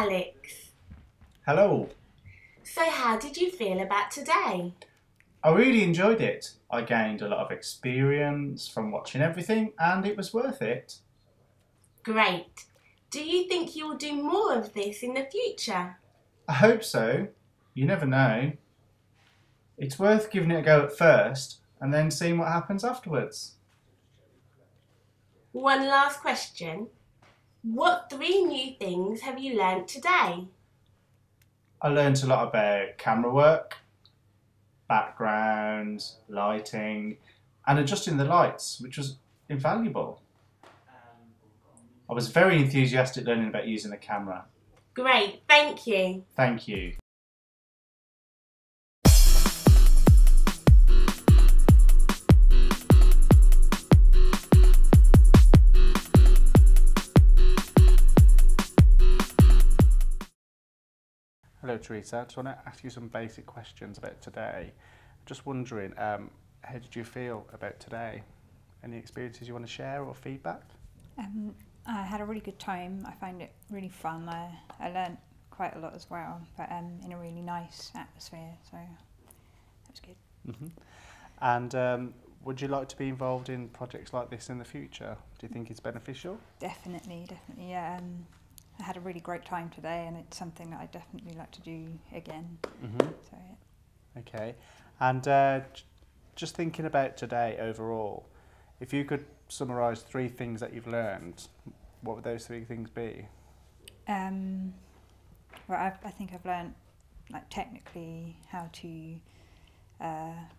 Alex. Hello. So how did you feel about today? I really enjoyed it. I gained a lot of experience from watching everything and it was worth it. Great. Do you think you'll do more of this in the future? I hope so. You never know. It's worth giving it a go at first and then seeing what happens afterwards. One last question. What 3 new things have you learnt today? I learnt a lot about camera work, background, lighting, and adjusting the lights, which was invaluable. I was very enthusiastic learning about using the camera. Great, thank you. Thank you. Hello Teresa, I just want to ask you some basic questions about today. Just wondering, how did you feel about today? Any experiences you want to share or feedback? I had a really good time. I found it really fun. I learnt quite a lot as well, but in a really nice atmosphere, so that was good. Mm-hmm. And would you like to be involved in projects like this in the future? Do you think it's beneficial? Definitely, yeah. I had a really great time today, and it's something that I'd definitely like to do again. Mm-hmm. So, yeah. Okay. And just thinking about today overall, if you could summarise 3 things that you've learned, what would those 3 things be? Well, I think I've learnt, like, technically how to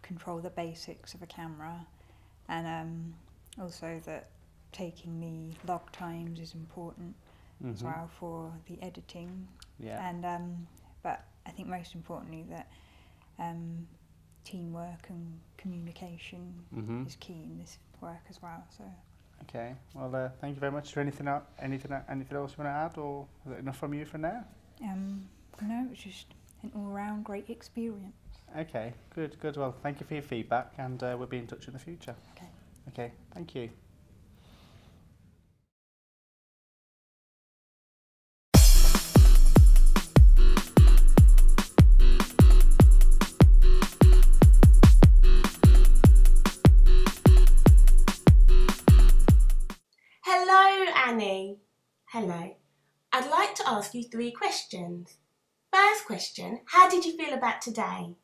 control the basics of a camera, and also that taking the log times is important. Mm-hmm. As well for the editing. Yeah. And but I think most importantly that teamwork and communication Mm-hmm. is key in this work as well. So. Okay. Well, thank you very much. Is there anything else you want to add, or is it enough from you for now? No, it's just an all-round great experience. Okay. Good. Well, thank you for your feedback, and we'll be in touch in the future. Okay. Okay. Thank you. Hello, Annie. Hello. I'd like to ask you 3 questions. First question, how did you feel about today?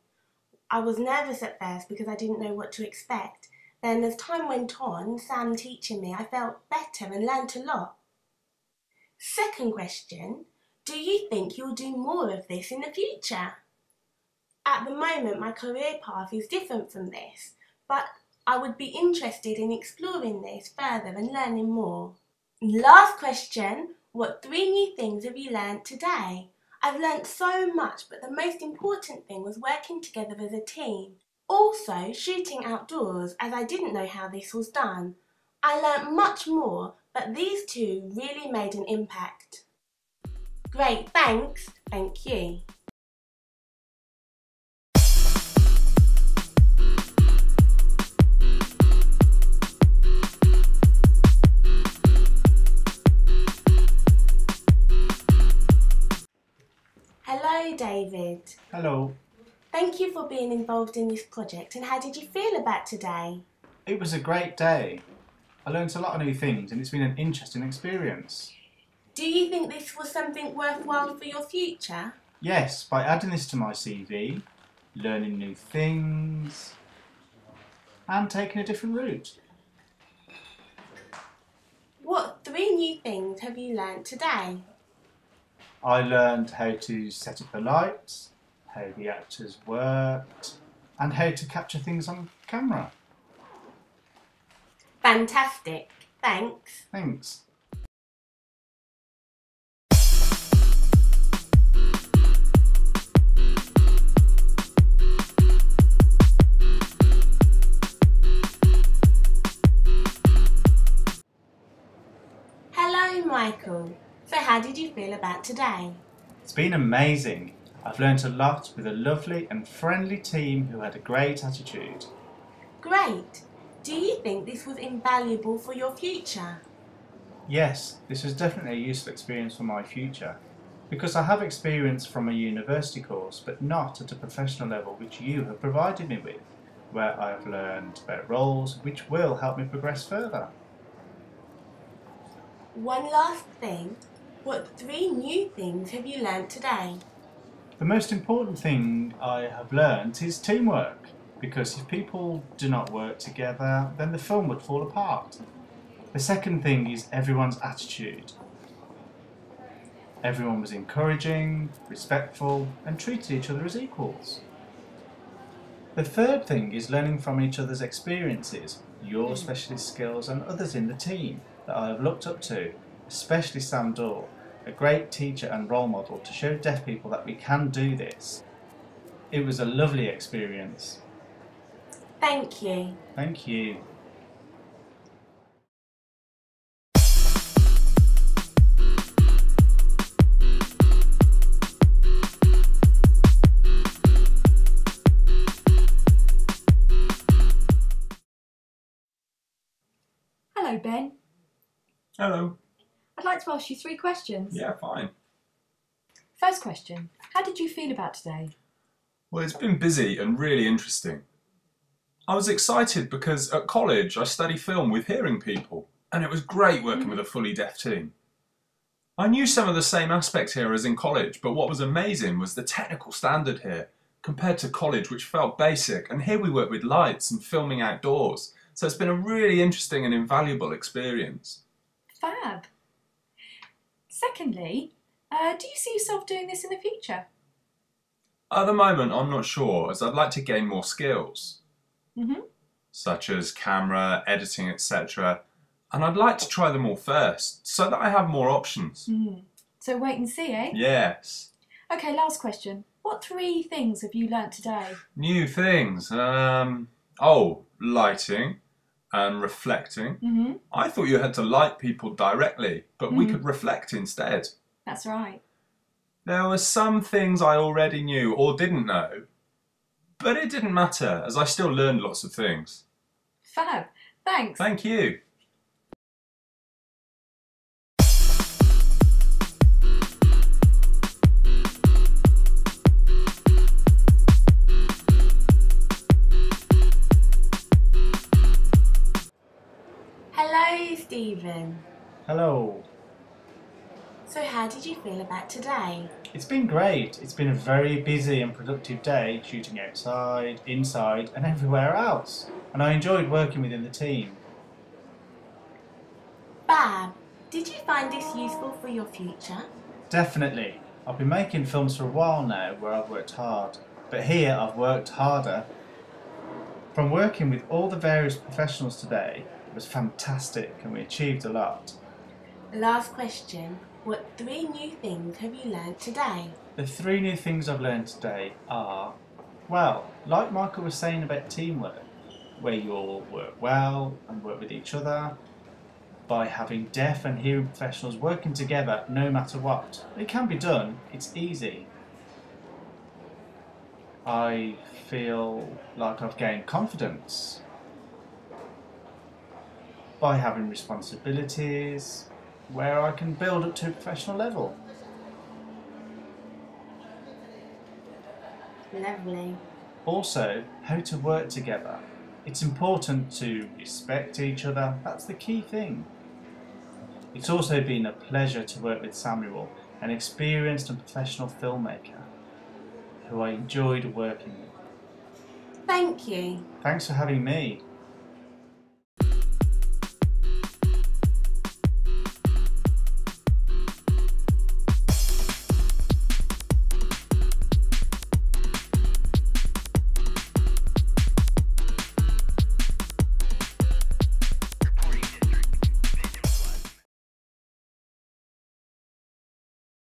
I was nervous at first because I didn't know what to expect. Then as time went on, Sam teaching me, I felt better and learnt a lot. Second question, do you think you'll do more of this in the future? At the moment, my career path is different from this, but I would be interested in exploring this further and learning more. Last question, what 3 new things have you learnt today? I've learnt so much, but the most important thing was working together as a team. Also, shooting outdoors, as I didn't know how this was done. I learnt much more, but these 2 really made an impact. Great, thanks. Thank you. Hello, David. Hello. Thank you for being involved in this project, and how did you feel about today? It was a great day. I learnt a lot of new things and it's been an interesting experience. Do you think this was something worthwhile for your future? Yes, by adding this to my CV, learning new things and taking a different route. What 3 new things have you learnt today? I learned how to set up the lights, how the actors worked, and how to capture things on camera. Fantastic. Thanks. Thanks. Hello, Michael. So how did you feel about today? It's been amazing. I've learnt a lot with a lovely and friendly team who had a great attitude. Great. Do you think this was invaluable for your future? Yes, this was definitely a useful experience for my future. Because I have experience from a university course, but not at a professional level which you have provided me with, where I have learned about roles which will help me progress further. One last thing, what 3 new things have you learnt today? The most important thing I have learnt is teamwork, because if people do not work together, then the film would fall apart. The second thing is everyone's attitude. Everyone was encouraging, respectful, and treated each other as equals. The third thing is learning from each other's experiences, your specialist skills and others in the team that I have looked up to, especially Sam Dorr, a great teacher and role model to show deaf people that we can do this. It was a lovely experience. Thank you. Thank you. Hello, Ben. Hello. I'd like to ask you 3 questions. Yeah, fine. First question, how did you feel about today? Well, it's been busy and really interesting. I was excited because at college I study film with hearing people, and it was great working with a fully deaf team. I knew some of the same aspects here as in college, but what was amazing was the technical standard here, compared to college, which felt basic, and here we work with lights and filming outdoors. So it's been a really interesting and invaluable experience. Fab. Secondly, do you see yourself doing this in the future? At the moment, I'm not sure, as I'd like to gain more skills, such as camera, editing, etc. And I'd like to try them all first, so that I have more options. So wait and see, eh? Yes. Okay, last question. What 3 things have you learnt today? New things. Lighting and reflecting. I thought you had to light people directly, but we could reflect instead. That's right. There were some things I already knew or didn't know, but it didn't matter, as I still learned lots of things. Fab. Thanks. Thank you. Hello, Stephen. Hello. So how did you feel about today? It's been great. It's been a very busy and productive day, shooting outside, inside and everywhere else. And I enjoyed working within the team. Bab, did you find this useful for your future? Definitely. I've been making films for a while now where I've worked hard. But here I've worked harder. From working with all the various professionals today, it was fantastic and we achieved a lot. Last question, what 3 new things have you learnt today? The 3 new things I've learned today are, well, like Michael was saying about teamwork, where you all work well and work with each other, by having deaf and hearing professionals working together no matter what. It can be done, it's easy. I feel like I've gained confidence by having responsibilities where I can build up to a professional level. Lovely. Also, how to work together. It's important to respect each other, that's the key thing. It's also been a pleasure to work with Samuel, an experienced and professional filmmaker, who I enjoyed working with. Thank you. Thanks for having me.